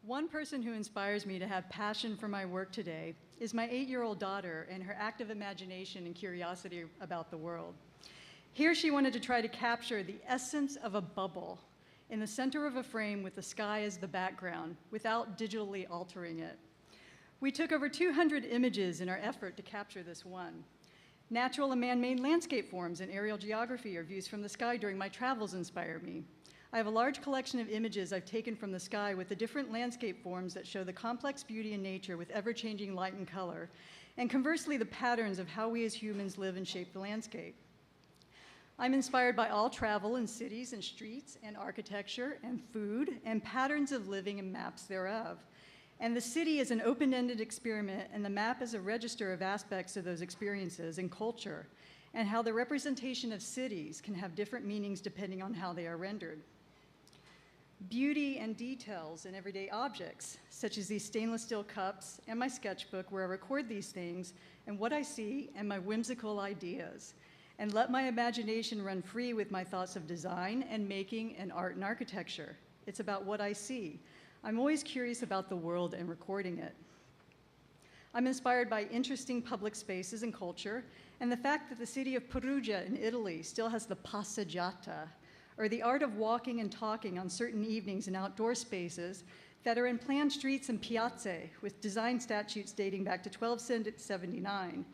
One person who inspires me to have passion for my work today is my 8-year-old daughter and her active imagination and curiosity about the world. Here she wanted to try to capture the essence of a bubble in the center of a frame with the sky as the background without digitally altering it. We took over 200 images in our effort to capture this one. Natural and man-made landscape forms and aerial geography or views from the sky during my travels inspire me. I have a large collection of images I've taken from the sky with the different landscape forms that show the complex beauty in nature with ever-changing light and color, and conversely, the patterns of how we as humans live and shape the landscape. I'm inspired by all travel in cities and streets and architecture and food and patterns of living and maps thereof. And the city is an open-ended experiment, and the map is a register of aspects of those experiences and culture, and how the representation of cities can have different meanings depending on how they are rendered. Beauty and details in everyday objects, such as these stainless steel cups and my sketchbook where I record these things and what I see and my whimsical ideas, and let my imagination run free with my thoughts of design and making and art and architecture. It's about what I see. I'm always curious about the world and recording it. I'm inspired by interesting public spaces and culture, and the fact that the city of Perugia in Italy still has the passeggiata, or the art of walking and talking on certain evenings in outdoor spaces that are in planned streets and piazze with design statutes dating back to 1279,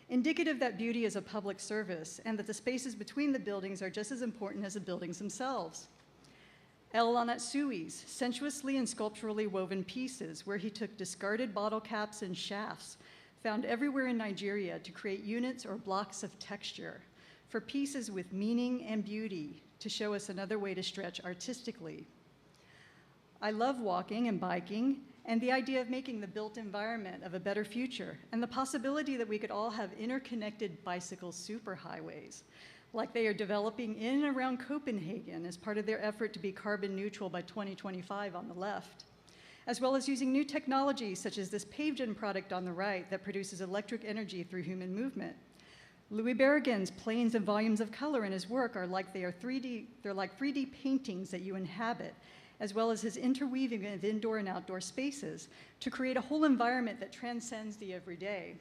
indicative that beauty is a public service and that the spaces between the buildings are just as important as the buildings themselves. El Anatsui's sensuously and sculpturally woven pieces where he took discarded bottle caps and shafts found everywhere in Nigeria to create units or blocks of texture for pieces with meaning and beauty to show us another way to stretch artistically. I love walking and biking and the idea of making the built environment of a better future and the possibility that we could all have interconnected bicycle superhighways, like they are developing in and around Copenhagen as part of their effort to be carbon neutral by 2025 on the left, as well as using new technologies such as this PaveGen product on the right that produces electric energy through human movement. Louis Berrigan's planes and volumes of color in his work are like they're like 3D paintings that you inhabit, as well as his interweaving of indoor and outdoor spaces to create a whole environment that transcends the everyday.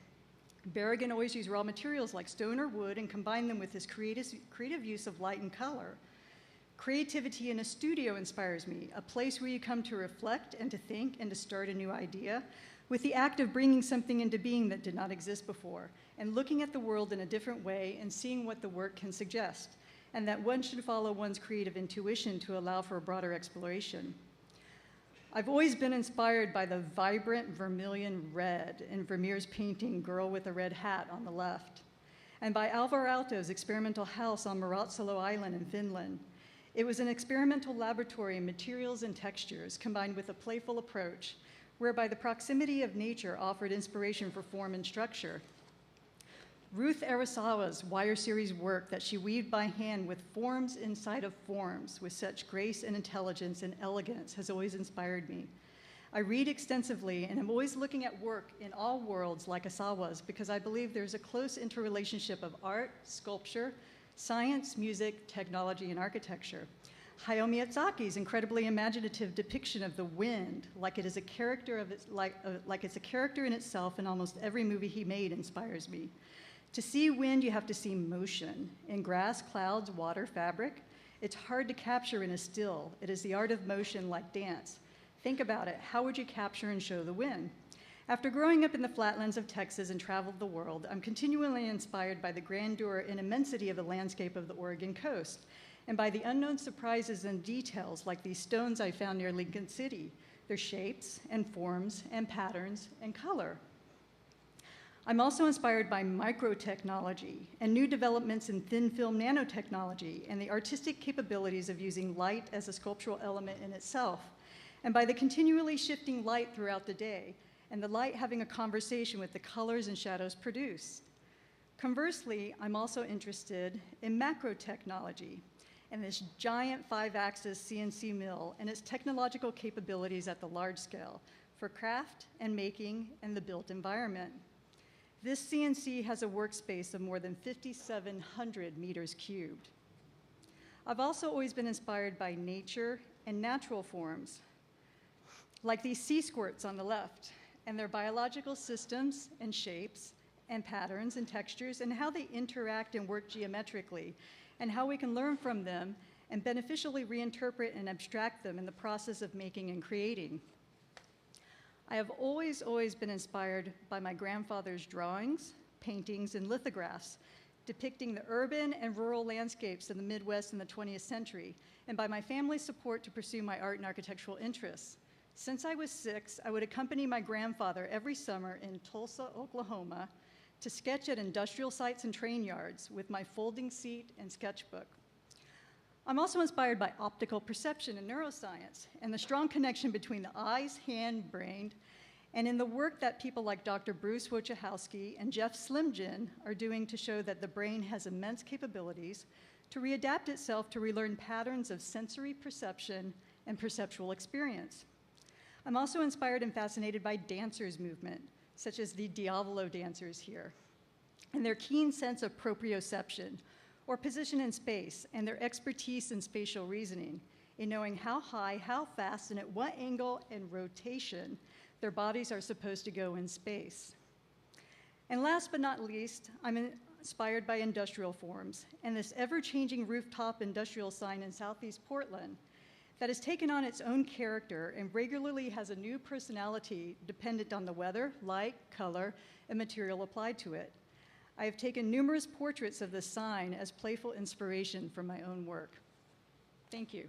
Berrigan always used raw materials like stone or wood and combined them with his creative use of light and color. Creativity in a studio inspires me, a place where you come to reflect and to think and to start a new idea, with the act of bringing something into being that did not exist before, and looking at the world in a different way and seeing what the work can suggest, and that one should follow one's creative intuition to allow for a broader exploration. I've always been inspired by the vibrant vermilion red in Vermeer's painting Girl with a Red Hat on the left, and by Alvar Aalto's experimental house on Maratsalo Island in Finland. It was an experimental laboratory in materials and textures combined with a playful approach, whereby the proximity of nature offered inspiration for form and structure. Ruth Arasawa's wire series work that she weaved by hand with forms inside of forms with such grace and intelligence and elegance has always inspired me. I read extensively and am always looking at work in all worlds like Asawa's because I believe there's a close interrelationship of art, sculpture, science, music, technology, and architecture. Hayao Miyazaki's incredibly imaginative depiction of the wind, like it is a character like it's a character in itself in almost every movie he made, inspires me. To see wind, you have to see motion. In grass, clouds, water, fabric, it's hard to capture in a still. It is the art of motion like dance. Think about it. How would you capture and show the wind? After growing up in the flatlands of Texas and traveled the world, I'm continually inspired by the grandeur and immensity of the landscape of the Oregon coast, and by the unknown surprises and details like these stones I found near Lincoln City, their shapes and forms and patterns and color. I'm also inspired by microtechnology and new developments in thin film nanotechnology and the artistic capabilities of using light as a sculptural element in itself, and by the continually shifting light throughout the day, and the light having a conversation with the colors and shadows produced. Conversely, I'm also interested in macro technology and this giant 5-axis CNC mill and its technological capabilities at the large scale for craft and making and the built environment. This CNC has a workspace of more than 5,700 meters cubed. I've also always been inspired by nature and natural forms. like these sea squirts on the left, and their biological systems and shapes and patterns and textures and how they interact and work geometrically, and how we can learn from them and beneficially reinterpret and abstract them in the process of making and creating. I have always been inspired by my grandfather's drawings, paintings, and lithographs depicting the urban and rural landscapes of the Midwest in the 20th century, and by my family's support to pursue my art and architectural interests. Since I was 6, I would accompany my grandfather every summer in Tulsa, Oklahoma, to sketch at industrial sites and train yards with my folding seat and sketchbook. I'm also inspired by optical perception and neuroscience and the strong connection between the eyes, hand, brain, and in the work that people like Dr. Bruce Wojciechowski and Jeff Slimjin are doing to show that the brain has immense capabilities to readapt itself to relearn patterns of sensory perception and perceptual experience. I'm also inspired and fascinated by dancers' movement, such as the Diavolo dancers here, and their keen sense of proprioception, or position in space, and their expertise in spatial reasoning, in knowing how high, how fast, and at what angle and rotation their bodies are supposed to go in space. And last but not least, I'm inspired by industrial forms and this ever-changing rooftop industrial sign in Southeast Portland that has taken on its own character and regularly has a new personality dependent on the weather, light, color, and material applied to it. I have taken numerous portraits of this sign as playful inspiration from my own work. Thank you.